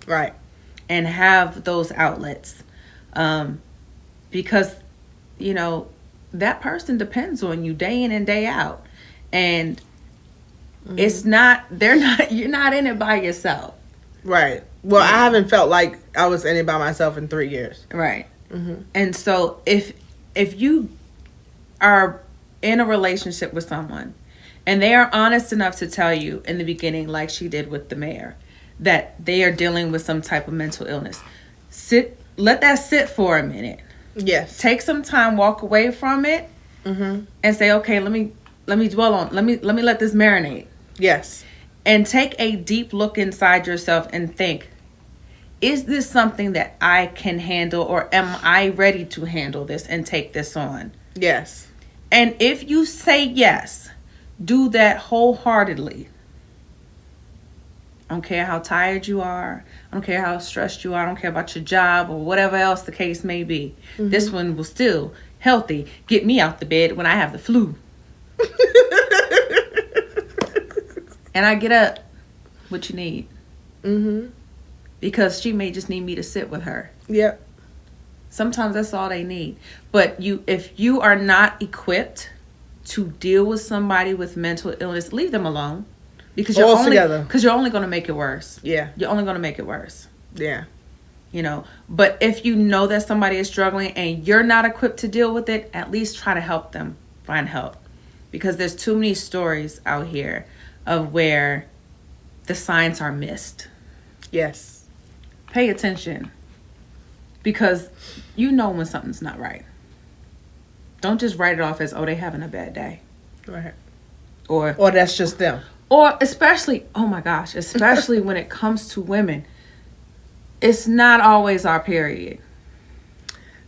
Right. and have those outlets, because you know that person depends on you day in and day out, and you're not in it by yourself. Right. Well, I haven't felt like I was in it by myself in 3 years. Right. And so if you are in a relationship with someone and they are honest enough to tell you in the beginning, like she did with the mayor, that they are dealing with some type of mental illness, let that sit for a minute. Yes. Take some time, walk away from it, and say, okay, let me dwell on, let me let this marinate. Yes. And take a deep look inside yourself and think, is this something that I can handle, or am I ready to handle this and take this on? Yes. And if you say yes, do that wholeheartedly. I don't care how tired you are. I don't care how stressed you are. I don't care about your job or whatever else the case may be. This one will still healthy get me out the bed when I have the flu. And I get up. What you need? Because she may just need me to sit with her. Yep. Sometimes that's all they need. But if you are not equipped to deal with somebody with mental illness, leave them alone. Because you're only going to make it worse. Yeah. You're only going to make it worse. Yeah. You know, but if you know that somebody is struggling and you're not equipped to deal with it, at least try to help them find help. Because there's too many stories out here of where the signs are missed. Yes. Pay attention, because you know when something's not right. Don't just write it off as, oh, they having a bad day. Right. or that's just them. Or especially, oh my gosh, especially when it comes to women, it's not always our period.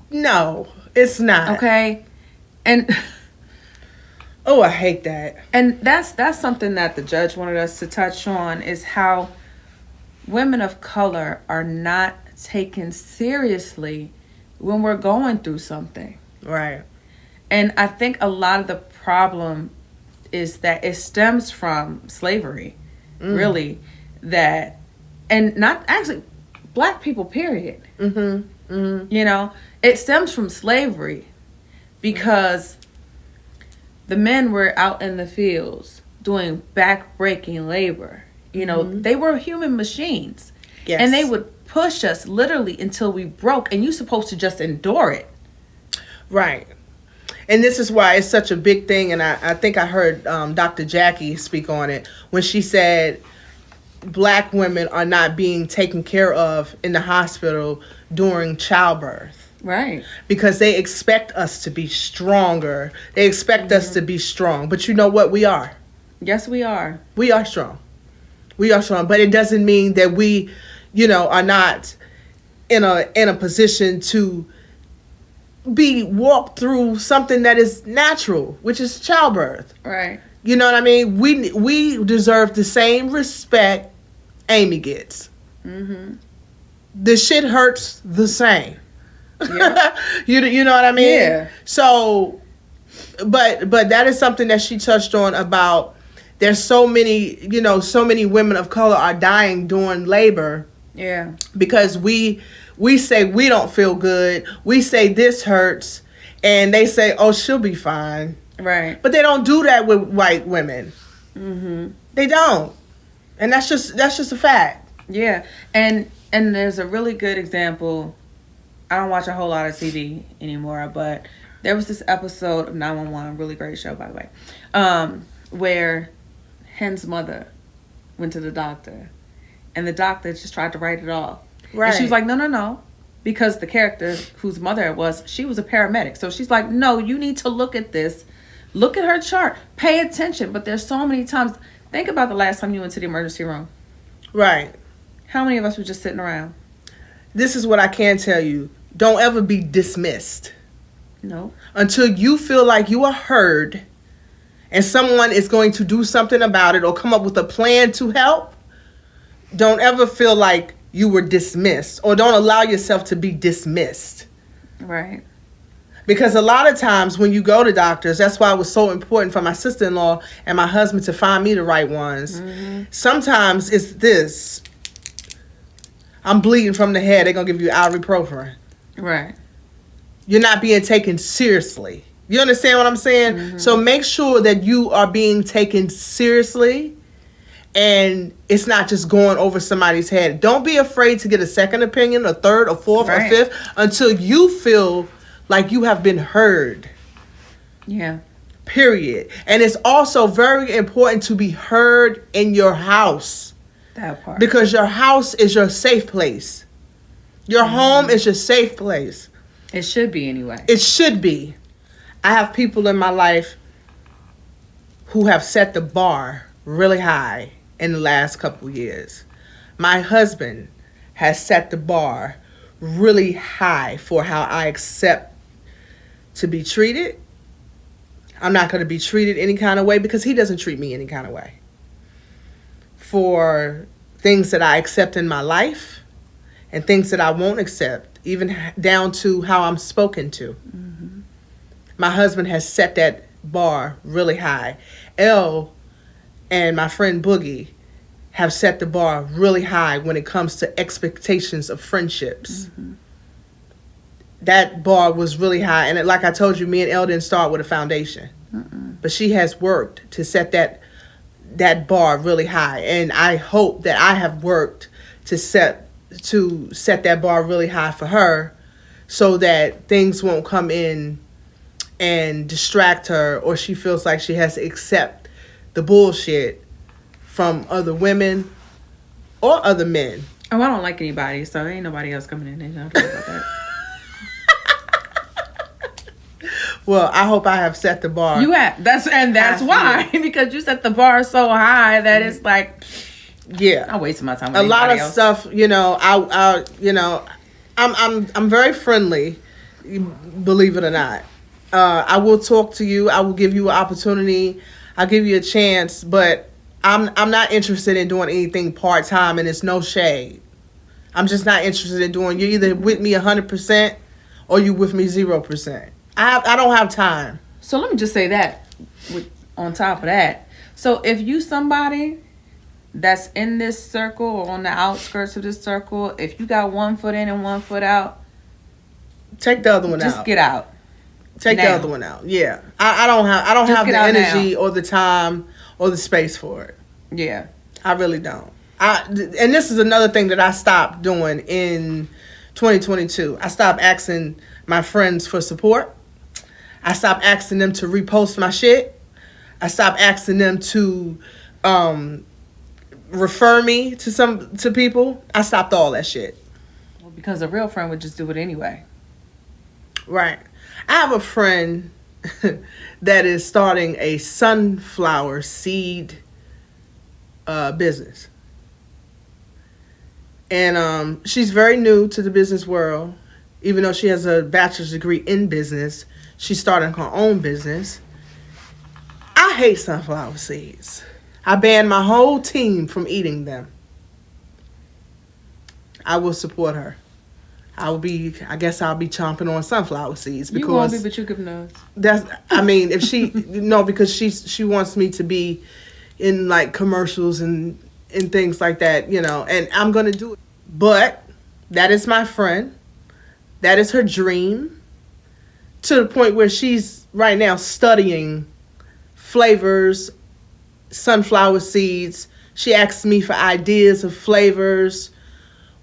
No, it's not. Okay? And oh, I hate that. And that's something that the judge wanted us to touch on, is how women of color are not taken seriously when we're going through something. Right. And I think a lot of the problem is that it stems from slavery, really. That, and not actually Black people, period. Mm-hmm. Mm-hmm. You know, it stems from slavery because the men were out in the fields doing back-breaking labor. You know, they were human machines. Yes. And they would push us literally until we broke, and you're supposed to just endure it. Right. And this is why it's such a big thing, and I think I heard Dr. Jackie speak on it when she said Black women are not being taken care of in the hospital during childbirth. Right. Because they expect us to be stronger. They expect us to be strong. But you know what? We are. Yes, we are. We are strong. We are strong. But it doesn't mean that we, are not in a position to be walked through something that is natural, which is childbirth. Right. You know what I mean? We deserve the same respect Amy gets. Mm-hmm. The shit hurts the same. Yeah. you know what I mean? Yeah. So, but that is something that she touched on about. There's so many women of color are dying during labor. Yeah. Because we say we don't feel good. We say this hurts, and they say, "Oh, she'll be fine." Right. But they don't do that with white women. Mm-hmm. They don't, and that's just a fact. Yeah, and there's a really good example. I don't watch a whole lot of TV anymore, but there was this episode of 911, a really great show, by the way, where Hen's mother went to the doctor, and the doctor just tried to write it off. Right. And she was like, no, because the character whose mother it was, she was a paramedic. So she's like, no, you need to look at this. Look at her chart. Pay attention. But there's so many times. Think about the last time you went to the emergency room. Right. How many of us were just sitting around? This is what I can tell you. Don't ever be dismissed. No. Until you feel like you are heard and someone is going to do something about it or come up with a plan to help, don't ever feel like you were dismissed, or don't allow yourself to be dismissed. Right. Because a lot of times when you go to doctors, that's why it was so important for my sister-in-law and my husband to find me the right ones. Mm-hmm. Sometimes it's this. I'm bleeding from the head. They're going to give you ibuprofen. Right. You're not being taken seriously. You understand what I'm saying? Mm-hmm. So make sure that you are being taken seriously and it's not just going over somebody's head. Don't be afraid to get a second opinion, a third, a fourth, or fifth until you feel like you have been heard. Yeah. Period. And it's also very important to be heard in your house. That part. Because your house is your safe place. Your home is your safe place. It should be anyway. It should be. I have people in my life who have set the bar really high in the last couple of years. My husband has set the bar really high for how I accept to be treated. I'm not going to be treated any kind of way because he doesn't treat me any kind of way. For things that I accept in my life and things that I won't accept, even down to how I'm spoken to. Mm-hmm. My husband has set that bar really high. Elle and my friend Boogie have set the bar really high when it comes to expectations of friendships. Mm-hmm. That bar was really high. And like I told you, me and Elle didn't start with a foundation. Mm-mm. But she has worked to set that bar really high. And I hope that I have worked to set that bar really high for her so that things won't come in and distract her, or she feels like she has to accept the bullshit from other women or other men. Oh, I don't like anybody, so there ain't nobody else coming in. They don't talk about that. Well, I hope I have set the bar. You have. That's why. Because you set the bar so high that it's like, yeah, I'm wasting my time with a lot of else. stuff, I'm very friendly, believe it or not. I will talk to you. I will give you an opportunity. I'll give you a chance, but I'm not interested in doing anything part-time, and it's no shade. I'm just not interested in doing, you're either with me 100% or you with me 0%. I don't have time. So let me just say that on top of that. So if you somebody that's in this circle or on the outskirts of this circle, if you got 1 foot in and 1 foot out, take the other one out. Just get out. Take now. the other one out. Yeah. I don't have the energy or the time or the space for it. Yeah. I really don't. And this is another thing that I stopped doing in 2022. I stopped asking my friends for support. I stopped asking them to repost my shit. I stopped asking them to refer me to people. I stopped all that shit. Well, because a real friend would just do it anyway. Right. I have a friend that is starting a sunflower seed business. And she's very new to the business world. Even though she has a bachelor's degree in business, she's starting her own business. I hate sunflower seeds. I banned my whole team from eating them. I will support her. I guess I'll be chomping on sunflower seeds because you won't be, but you give notes. If she because she wants me to be in like commercials and things like that, and I'm gonna do it. But that is my friend. That is her dream. To the point where she's right now studying flavors, sunflower seeds. She asks me for ideas of flavors.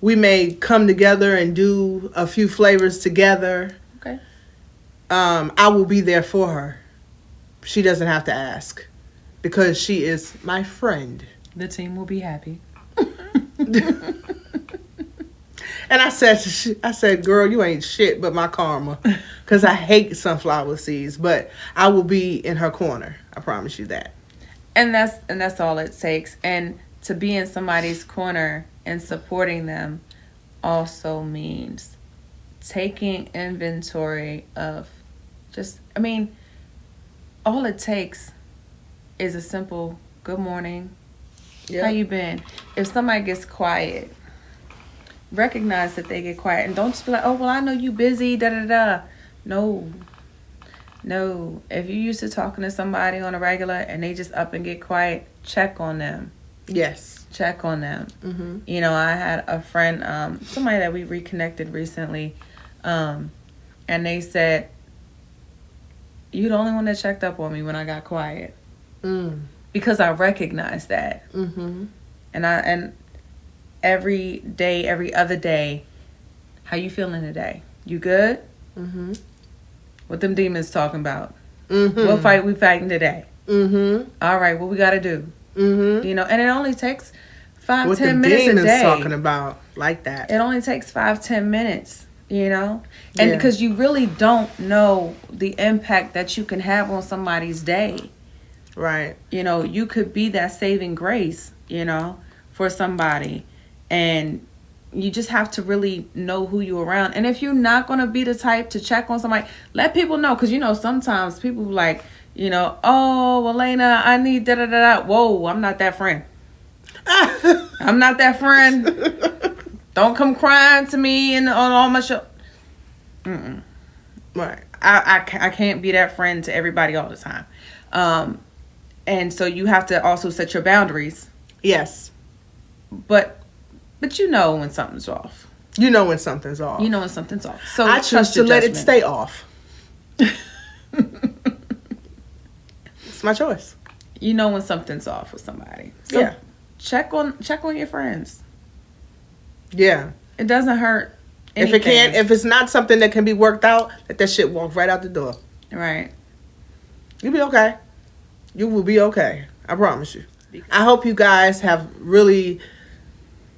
We may come together and do a few flavors together. Okay. I will be there for her. She doesn't have to ask because she is my friend. The team will be happy. And I said, girl, you ain't shit but my karma, because I hate sunflower seeds. But I will be in her corner. I promise you that. And that's all it takes. And to be in somebody's corner and supporting them also means taking inventory of all it takes is a simple good morning. Yep. How you been? If somebody gets quiet, recognize that they get quiet and don't just be like, oh, well, I know you busy, da-da-da. No. If you're used to talking to somebody on a regular and they just up and get quiet, check on them. Yes. Check on them. Mm-hmm. I had a friend, somebody that we reconnected recently, and they said, you're the only one that checked up on me when I got quiet. Because I recognized that. Mm-hmm. And every day, every other day, how you feeling today? You good? Mm-hmm. What them demons talking about? Mm-hmm. What fight we fighting today? Mm-hmm. All right, what we got to do? Mm-hmm. And it only takes 5-10 what minutes the demons a day. Talking about like that. It only takes 5-10 minutes, and because you really don't know the impact that you can have on somebody's day. Right. You could be that saving grace, for somebody. And you just have to really know who you're around. And if you're not going to be the type to check on somebody, let people know. Because, sometimes people like, oh, Elena, I need da-da-da-da. Whoa, I'm not that friend. I'm not that friend. Don't come crying to me on all my show. Mm-mm. Right. I can't be that friend to everybody all the time. And so you have to also set your boundaries. Yes. But you know when something's off. You know when something's off. So I choose to let it stay off. It's my choice. You know when something's off with somebody. So yeah. Check on your friends. Yeah. It doesn't hurt anything. If it's not something that can be worked out, let that shit walk right out the door. Right. You'll be okay. You will be okay. I promise you. I hope you guys have really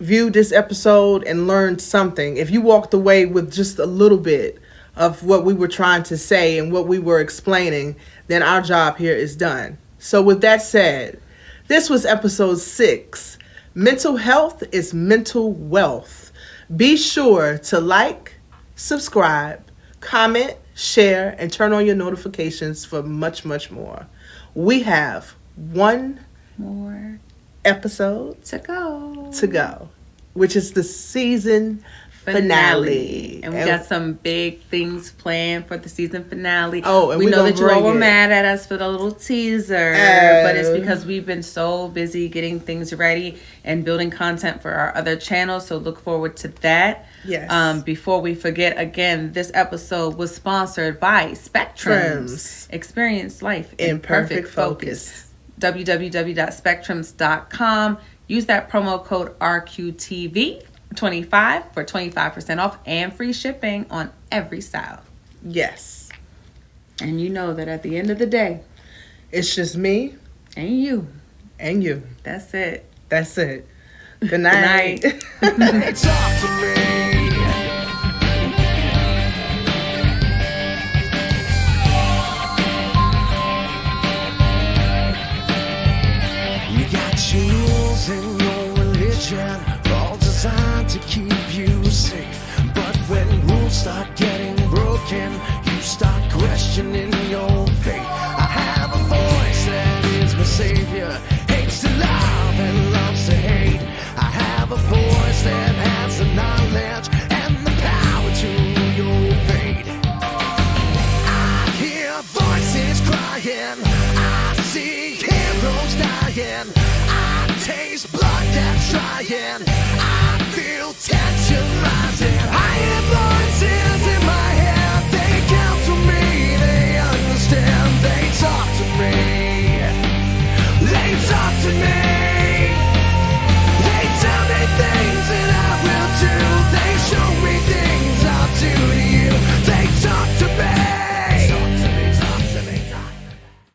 viewed this episode and learned something. If you walked away with just a little bit of what we were trying to say and what we were explaining, then our job here is done. So with that said, this was episode 6. Mental health is mental wealth. Be sure to like, subscribe, comment, share, and turn on your notifications for much, much more. We have one More episode to go. which is the season finale. And we got some big things planned for the season finale. Oh, and we we know gonna that you all bring were it. mad at us for the little teaser, but it's because we've been so busy getting things ready and building content for our other channels. So look forward to that. Yes. Before we forget, again, this episode was sponsored by Spectrims. Experience life in perfect focus. www.spectrims.com. Use that promo code RQTV25 for 25% off and free shipping on every style. Yes. And you know that at the end of the day, It's just me and you. and you. That's it. That's it. Good night. night. Hey, talk to me. You got your rules and your religion, all designed to keep you safe. But when rules start getting broken, you start questioning your faith. I have a voice that is my savior, hates to love and loves to hate. I have a voice that has the knowledge and the power to your fate. I hear voices crying, I see heroes dying, I taste blood that's trying, I feel tension rising. I hear voices in my head, they counsel me, they understand, they talk to me, they talk to me.